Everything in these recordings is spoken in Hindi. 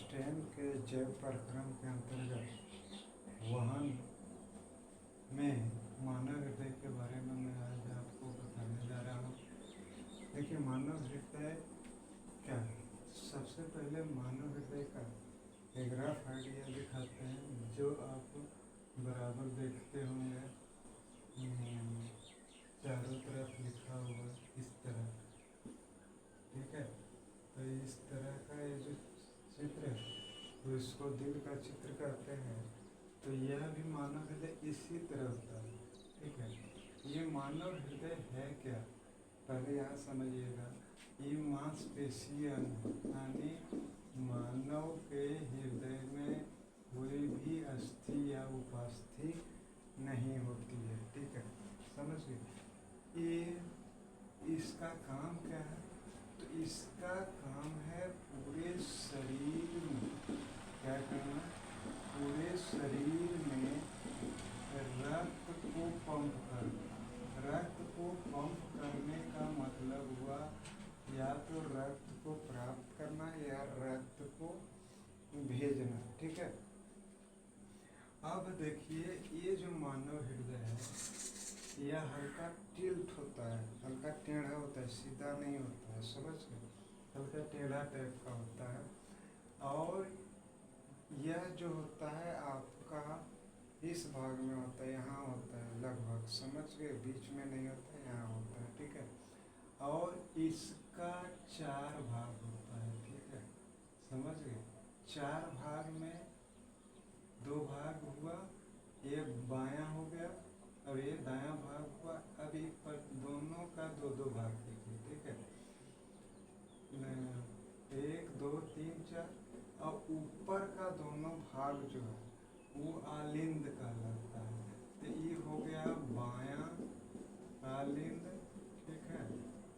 स्टेन के जैव प्रक्रम के अंतर्गत वहन में मानव हृदय के बारे में मैं आज आपको बताने जा रहा हूँ। देखिए, मानव हृदय क्या है। सबसे पहले मानव हृदय का एक रफ आइडिया दिखाते हैं, जो आप बराबर देखते होंगे। चारों तरफ लिखा हुआ इस तरह, ठीक है। तो इस तरह का ये जो चित्र है, तो इसको दिल का चित्र कहते हैं। तो यह भी मानव हृदय इसी तरह होता है, ठीक है। ये मानव हृदय है क्या, पहले यहाँ समझिएगा। ये मांसपेशीय यानी मानव के हृदय में कोई भी अस्थि या उपास्थि नहीं होती है, ठीक है। समझिए, ये इसका काम क्या है। तो इसका काम है पूरे शरीर में क्या करना, पूरे शरीर में रक्त को पंप करना। रक्त को पंप करने का मतलब हुआ या तो रक्त को प्राप्त करना या रक्त को भेजना, ठीक है। अब देखिए, ये जो मानव हृदय है यह हल्का टिल्ट होता है, हल्का टेढ़ा होता है, सीधा नहीं होता है, समझ गए। हल्का टेढ़ा टाइप का होता है। और यह जो होता है आपका इस भाग में होता है, यहाँ होता है लगभग, समझ गए। बीच में नहीं होता है, यहाँ होता है, ठीक है। और इसका 4 भाग होता है, ठीक है, समझ गए। 4 भाग में 2 भाग हुआ, ये बायां हो गया और ये दायां भाग हुआ। अब एक पर दोनों का 2-2 भाग कीजिए, ठीक है। 1 2 3 4। और ऊपर का दोनों भाग जो है वो आलिंद कहलाता है। तो ये हो गया बायां आलिंद, ठीक है,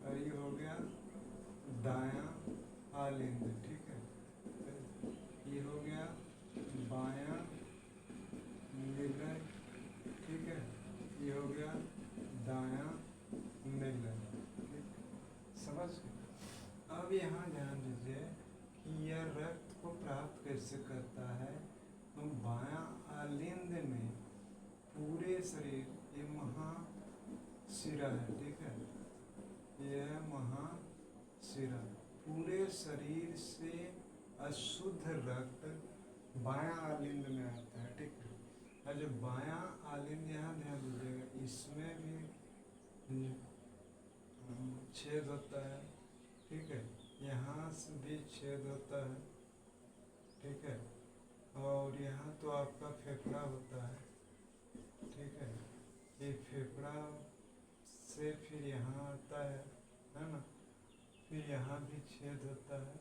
और ये हो गया दायां आलिंद, ठीक है। ये हो गया बायां निलय, ठीक है। ये हो गया दायां निलय, ठीक, समझ गए। अब यहाँ ध्यान दीजिए कि यह रक्त को प्राप्त कैसे करता है। तो बायां आलिंद में पूरे शरीर, ये महाशिरा है, ठीक है, यह महाशिरा, पूरे शरीर से अशुद्ध रक्त बायां आलिंद में आता है, ठीक है। और जो बायां आलिंद, यहाँ ध्यान दीजिएगा, इसमें भी छेद होता है, ठीक है, यहाँ से भी छेद होता है, ठीक है। और यहाँ तो आपका फेफड़ा होता है, ठीक है। ये फेफड़ा से फिर यहाँ आता है ना। फिर यहाँ भी छेद होता है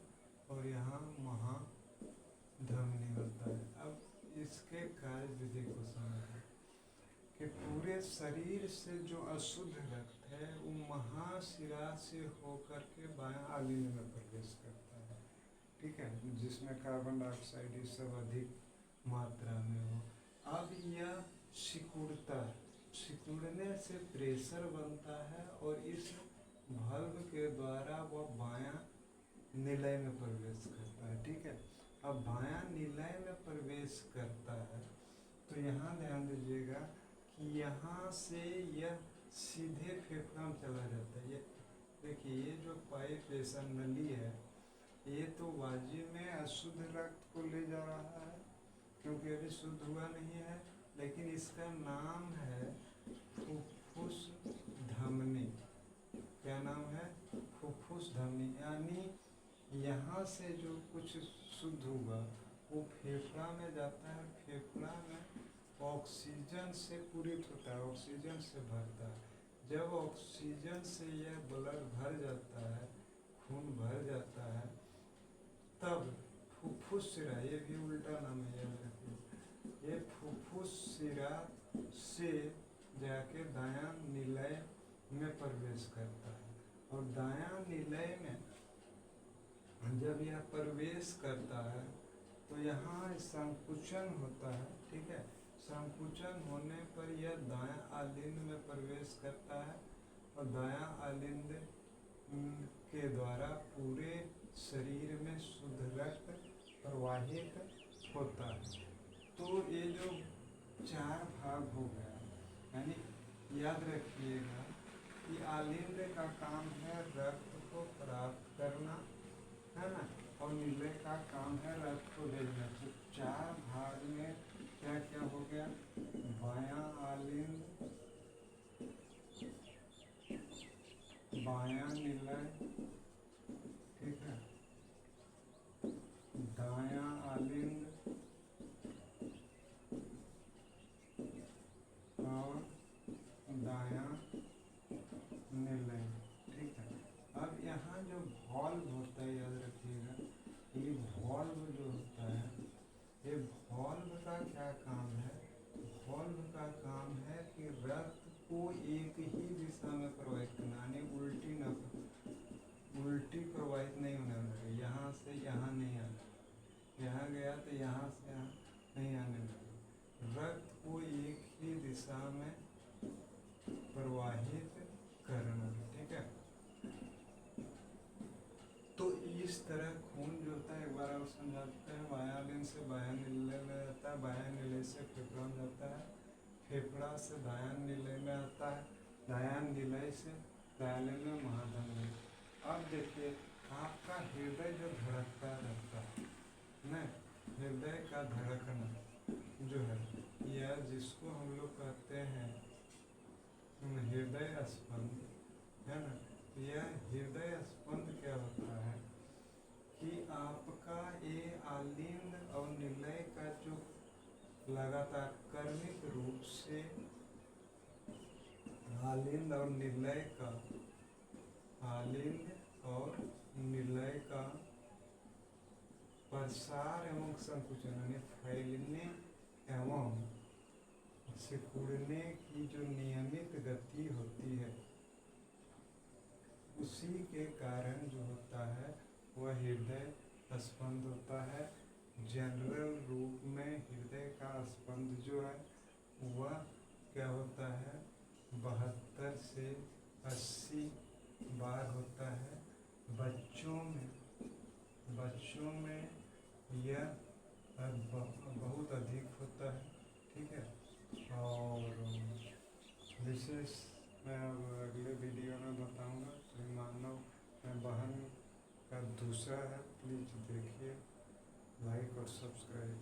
और यहाँ महाधमनी होता है। अब इसके कार्य विधि को समझें कि पूरे शरीर से जो अशुद्ध रक्त है वो महाशिरा से होकर के बायां आलिंद में प्रवेश करता है, ठीक है, जिसमें कार्बन डाइऑक्साइड ये सब अधिक मात्रा में हो। अब यह सिकुड़ता है, सिकुड़ने से प्रेशर बनता है और इस वाल्व के द्वारा वह बायां निलय में प्रवेश करता है, ठीक है। अब बायां निलय में प्रवेश करता है तो यहाँ ध्यान दीजिएगा कि यहाँ से यह सीधे फेफड़ा में चला जाता है। ये देखिए, ये जो पाइप जैसा नली है, ये तो वाजिब में अशुद्ध रक्त को ले जा रहा है क्योंकि अभी शुद्ध हुआ नहीं है, लेकिन इसका नाम है फुफ्फुस धमनी। क्या नाम है? फुफ्फुस धमनी। यानी यहाँ से जो कुछ शुद्ध होगा वो फेफड़ा में जाता है, फेफड़ा में ऑक्सीजन से पूरित होता है, ऑक्सीजन से भरता है। जब ऑक्सीजन से यह ब्लड भर जाता है, खून भर जाता है, तब फुफ्फुस शिरा, ये भी उल्टा नाम है, याद रखिए, ये फुफ्फुस शिरा से जाके दायां निलय में प्रवेश करता है। और दायां निलय में जब यह प्रवेश करता है तो यहाँ संकुचन होता है, ठीक है। संकुचन होने पर यह दायां आलिंद में प्रवेश करता है और दायां आलिंद के द्वारा पूरे शरीर में शुद्ध रक्त प्रवाहित होता है। तो ये जो 4 भाग हो गया, यानी याद रखिएगा कि आलिंद का काम है रक्त को प्राप्त करना, है ना, और निलय का काम है रक्त को भेजना। तो 4 भाग में क्या क्या हो गया, बायां आलिंद, बायां निलय, ठीक है, दायां आलिंद और दायां निलय, ठीक है। अब यहाँ जो वॉल्व होता है, याद रखिएगा, ये वॉल्व जो होता है, ये वॉल्व का क्या काम है, वॉल्व का काम है कि रक्त को एक ही दिशा में प्रवाहित करना, यानी उल्टी प्रवाहित नहीं होने लगे, यहाँ से यहाँ नहीं आना, यहाँ गया तो यहाँ से यहाँ नहीं आने लगे, रक्त को एक ही दिशा में प्रवाहित करना, ठीक है। तो इस तरह खून जो होता है, एक बार आप समझाते हैं, बायां आलिंद से बायां निलय में जाता है, बायां निलय से फेफड़ा में जाता है, फेफड़ा से दायां निलय में आता है, दायां निलय से दायां निलय में महाधमनी में। अब देखिए आपका हृदय जो धड़कता रहता है न, हृदय का धड़कना जो है, यह जिसको हम लोग कहते हैं हृदय स्पंद, है ना, यह हृदय स्पंद क्या होता है कि आपका ये आलिंद और निलय का जो लगातार क्रमिक रूप से आलिंद और निलय का, आलिंद और निलय का प्रसार एवं संकुचन, यानी फैलने एवं सिकुड़ने की जो नियमित गति होती है, उसी के कारण जो होता है वह हृदय स्पंद होता है। जनरल रूप में हृदय का स्पंद जो है वह क्या होता है, 72 से 80 बार होता है। बच्चों में यह बहुत अधिक होता है, ठीक है। और विशेष मैं अब अगले वीडियो में बताऊंगा। मानव बहन का दूसरा है, प्लीज़ देखिए, लाइक और सब्सक्राइब।